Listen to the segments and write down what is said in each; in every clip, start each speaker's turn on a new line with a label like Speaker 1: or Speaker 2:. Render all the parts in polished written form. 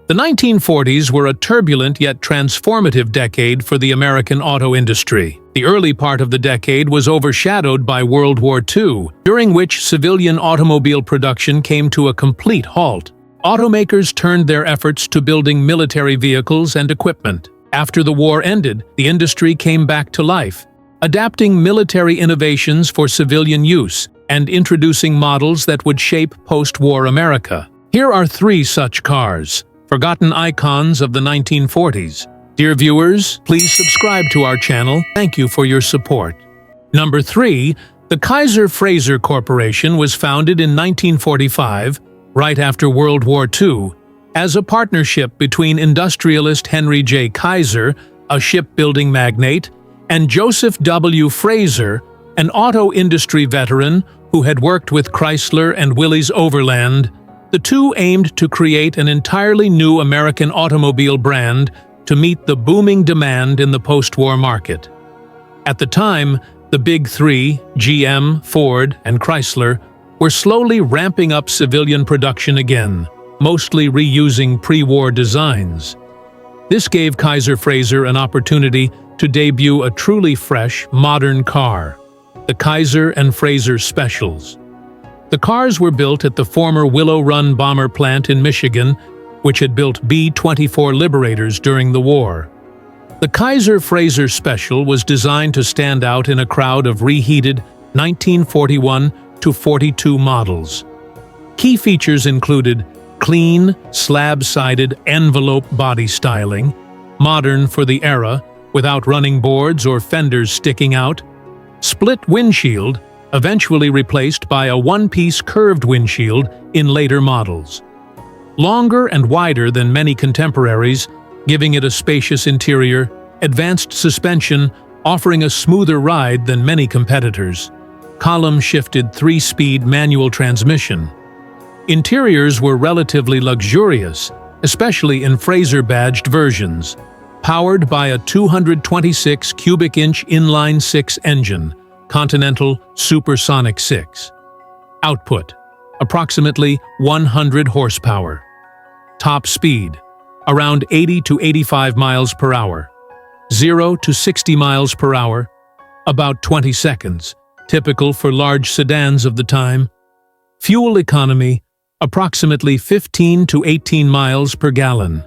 Speaker 1: The 1940s were a turbulent yet transformative decade for the American auto industry. The early part of the decade was overshadowed by World War II, during which civilian automobile production came to a complete halt. Automakers turned their efforts to building military vehicles and equipment. After the war ended, the industry came back to life, adapting military innovations for civilian use and introducing models that would shape post-war America. Here are 3 such cars, forgotten icons of the 1940s. Dear viewers, please subscribe to our channel. Thank you for your support. Number 3. The Kaiser-Frazer Corporation was founded in 1945, right after World War II, as a partnership between industrialist Henry J. Kaiser, a shipbuilding magnate, and Joseph W. Frazer, an auto industry veteran who had worked with Chrysler and Willys Overland. The two aimed to create an entirely new American automobile brand to meet the booming demand in the post-war market. At the time, the Big Three, GM, Ford, and Chrysler, were slowly ramping up civilian production again, mostly reusing pre-war designs. This gave Kaiser-Frazer an opportunity to debut a truly fresh, modern car, the Kaiser-Frazer Specials. The cars were built at the former Willow Run bomber plant in Michigan, which had built B-24 Liberators during the war. The Kaiser-Frazer Special was designed to stand out in a crowd of reheated 1941 to 42 models. Key features included clean, slab-sided envelope body styling, modern for the era, without running boards or fenders sticking out, split windshield, eventually replaced by a one-piece curved windshield in later models. Longer and wider than many contemporaries, giving it a spacious interior, advanced suspension, offering a smoother ride than many competitors. Column-shifted 3-speed manual transmission. Interiors were relatively luxurious, especially in Frazer-badged versions, powered by a 226 cubic inch inline-6 engine, Continental Supersonic 6. Output: approximately 100 horsepower. Top speed: around 80 to 85 miles per hour. 0 to 60 miles per hour: about 20 seconds, typical for large sedans of the time. Fuel economy: approximately 15 to 18 miles per gallon.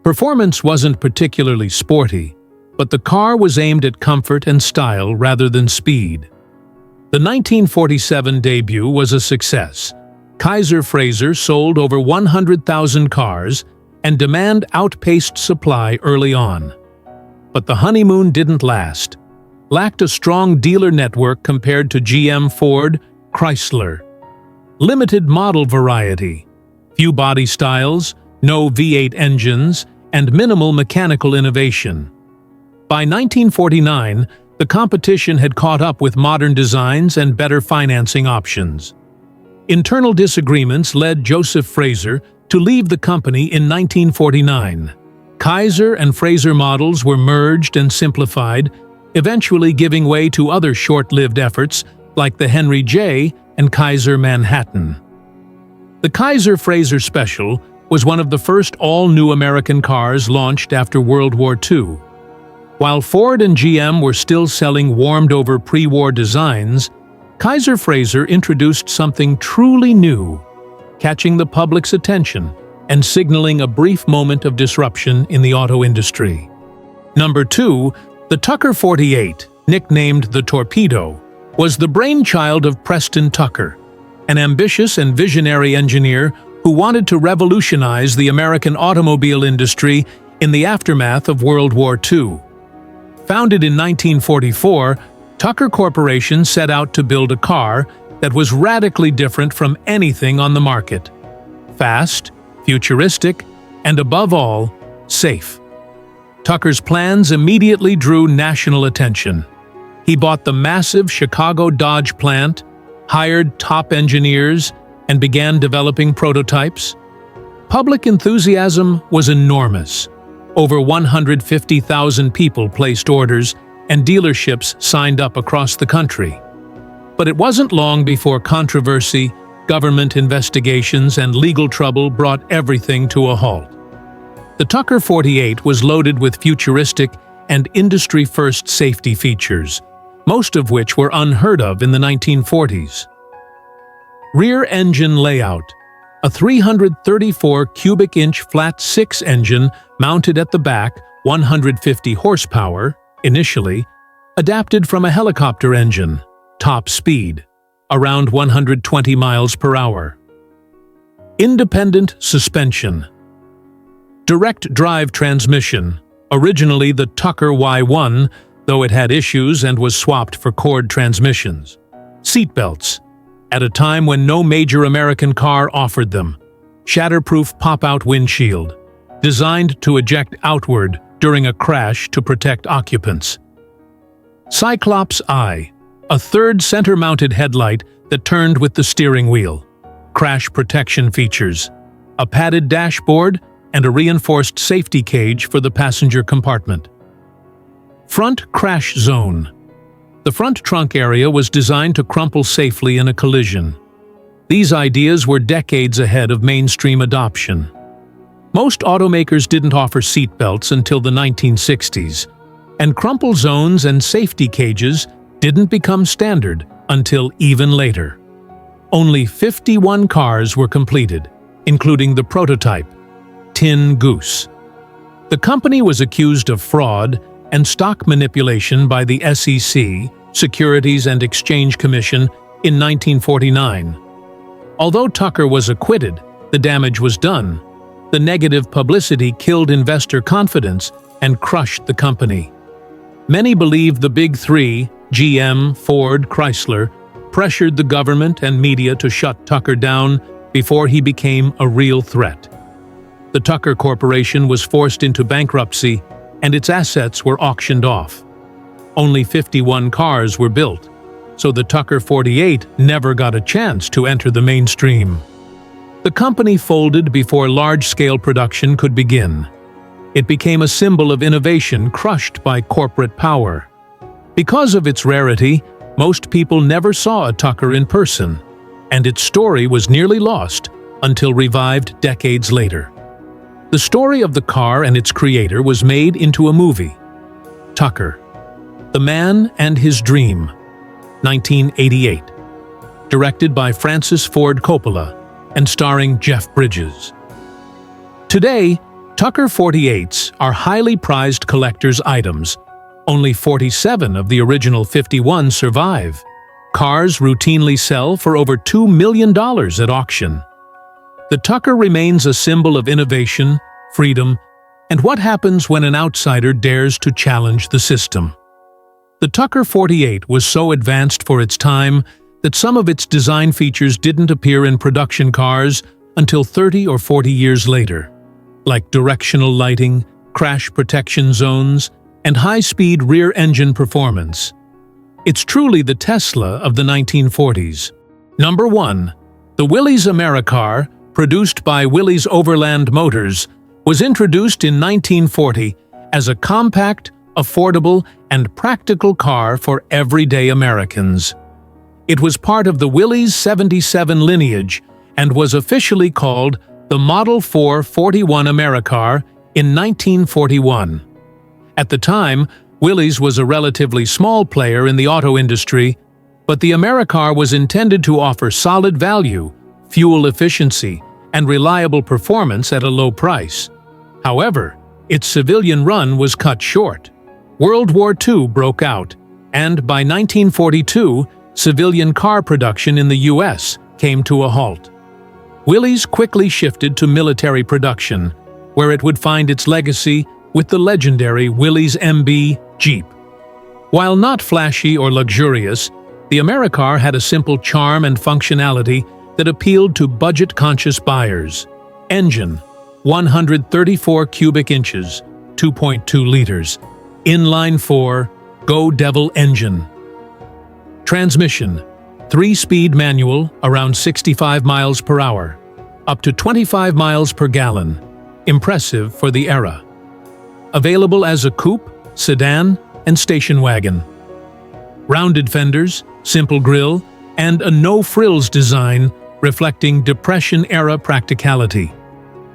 Speaker 1: Performance wasn't particularly sporty, but the car was aimed at comfort and style rather than speed. The 1947 debut was a success. Kaiser-Frazer sold over 100,000 cars, and demand outpaced supply early on. But the honeymoon didn't last. Lacked a strong dealer network compared to GM, Ford, Chrysler. Limited model variety. Few body styles, no V8 engines, and minimal mechanical innovation. By 1949, the competition had caught up with modern designs and better financing options. Internal disagreements led Joseph Frazer to leave the company in 1949. Kaiser and Frazer models were merged and simplified, eventually giving way to other short-lived efforts like the Henry J and Kaiser Manhattan. The Kaiser-Frazer Special was one of the first all-new American cars launched after World War II. While Ford and GM were still selling warmed-over pre-war designs, Kaiser-Frazer introduced something truly new, catching the public's attention and signaling a brief moment of disruption in the auto industry. Number 2, the Tucker 48, nicknamed the Torpedo, was the brainchild of Preston Tucker, an ambitious and visionary engineer who wanted to revolutionize the American automobile industry in the aftermath of World War II. Founded in 1944, Tucker Corporation set out to build a car that was radically different from anything on the market. Fast, futuristic, and above all, safe. Tucker's plans immediately drew national attention. He bought the massive Chicago Dodge plant, hired top engineers, and began developing prototypes. Public enthusiasm was enormous. Over 150,000 people placed orders, and dealerships signed up across the country. But it wasn't long before controversy, government investigations, and legal trouble brought everything to a halt. The Tucker 48 was loaded with futuristic and industry-first safety features, most of which were unheard of in the 1940s. Rear engine layout. A 334 cubic inch flat 6 engine mounted at the back, 150 horsepower, initially, adapted from a helicopter engine, top speed, around 120 miles per hour. Independent suspension. Direct drive transmission, originally the Tucker Y1, though it had issues and was swapped for cord transmissions. Seatbelts. At a time when no major American car offered them. Shatterproof pop-out windshield, designed to eject outward during a crash to protect occupants. Cyclops Eye, a third center-mounted headlight that turned with the steering wheel. Crash protection features, a padded dashboard, and a reinforced safety cage for the passenger compartment. Front crash zone. The front trunk area was designed to crumple safely in a collision. These ideas were decades ahead of mainstream adoption. Most automakers didn't offer seatbelts until the 1960s, and crumple zones and safety cages didn't become standard until even later. Only 51 cars were completed, including the prototype, Tin Goose. The company was accused of fraud and stock manipulation by the SEC, Securities and Exchange Commission, in 1949. Although Tucker was acquitted, the damage was done. The negative publicity killed investor confidence and crushed the company. Many believe the Big Three, GM, Ford, Chrysler, pressured the government and media to shut Tucker down before he became a real threat. The Tucker Corporation was forced into bankruptcy, and its assets were auctioned off. Only 51 cars were built, so the Tucker 48 never got a chance to enter the mainstream. The company folded before large-scale production could begin. It became a symbol of innovation crushed by corporate power. Because of its rarity, most people never saw a Tucker in person, and its story was nearly lost until revived decades later. The story of the car and its creator was made into a movie, Tucker, The Man and His Dream, 1988, directed by Francis Ford Coppola and starring Jeff Bridges. Today, Tucker 48s are highly prized collector's items. Only 47 of the original 51 survive. Cars routinely sell for over $2 million at auction. The Tucker remains a symbol of innovation, freedom, and what happens when an outsider dares to challenge the system. The Tucker 48 was so advanced for its time that some of its design features didn't appear in production cars until 30 or 40 years later, like directional lighting, crash protection zones, and high-speed rear-engine performance. It's truly the Tesla of the 1940s. Number 1. The Willys Americar, produced by Willys Overland Motors, was introduced in 1940 as a compact, affordable, and practical car for everyday Americans. It was part of the Willys 77 lineage and was officially called the Model 441 Americar in 1941. At the time, Willys was a relatively small player in the auto industry, but the Americar was intended to offer solid value, fuel efficiency, and reliable performance at a low price. However, its civilian run was cut short. World War II broke out, and by 1942, civilian car production in the U.S. came to a halt. Willys quickly shifted to military production, where it would find its legacy with the legendary Willys MB Jeep. While not flashy or luxurious, the Americar had a simple charm and functionality that appealed to budget-conscious buyers. Engine, 134 cubic inches, 2.2 liters. Inline-4, Go Devil engine. Transmission, 3-speed manual, around 65 miles per hour, up to 25 miles per gallon. Impressive for the era. Available as a coupe, sedan, and station wagon. Rounded fenders, simple grille, and a no-frills design reflecting Depression-era practicality.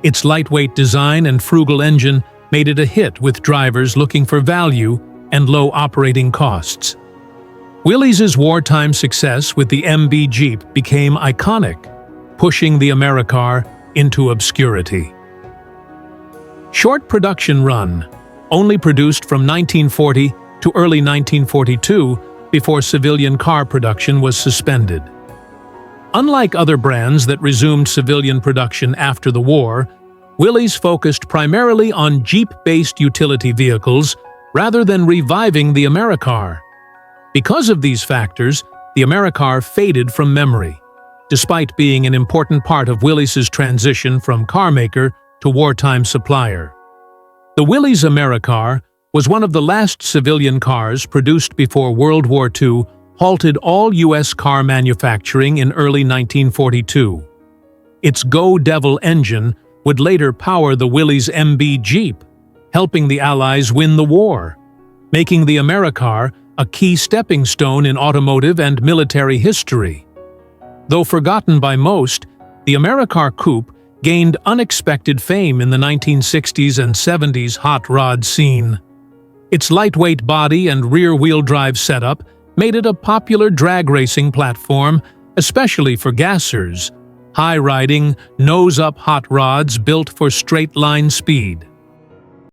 Speaker 1: Its lightweight design and frugal engine made it a hit with drivers looking for value and low operating costs. Willys' wartime success with the MB Jeep became iconic, pushing the Americar into obscurity. Short production run, only produced from 1940 to early 1942 before civilian car production was suspended. Unlike other brands that resumed civilian production after the war, Willys focused primarily on Jeep-based utility vehicles rather than reviving the Americar. Because of these factors, the Americar faded from memory, despite being an important part of Willys' transition from carmaker to wartime supplier. The Willys Americar was one of the last civilian cars produced before World War II halted all U.S. car manufacturing in early 1942. Its Go Devil engine would later power the Willys MB Jeep, helping the Allies win the war, making the Americar a key stepping stone in automotive and military history. Though forgotten by most, the Americar Coupe gained unexpected fame in the 1960s and 70s hot rod scene. Its lightweight body and rear-wheel drive setup made it a popular drag racing platform, especially for gassers, high-riding, nose-up hot rods built for straight-line speed.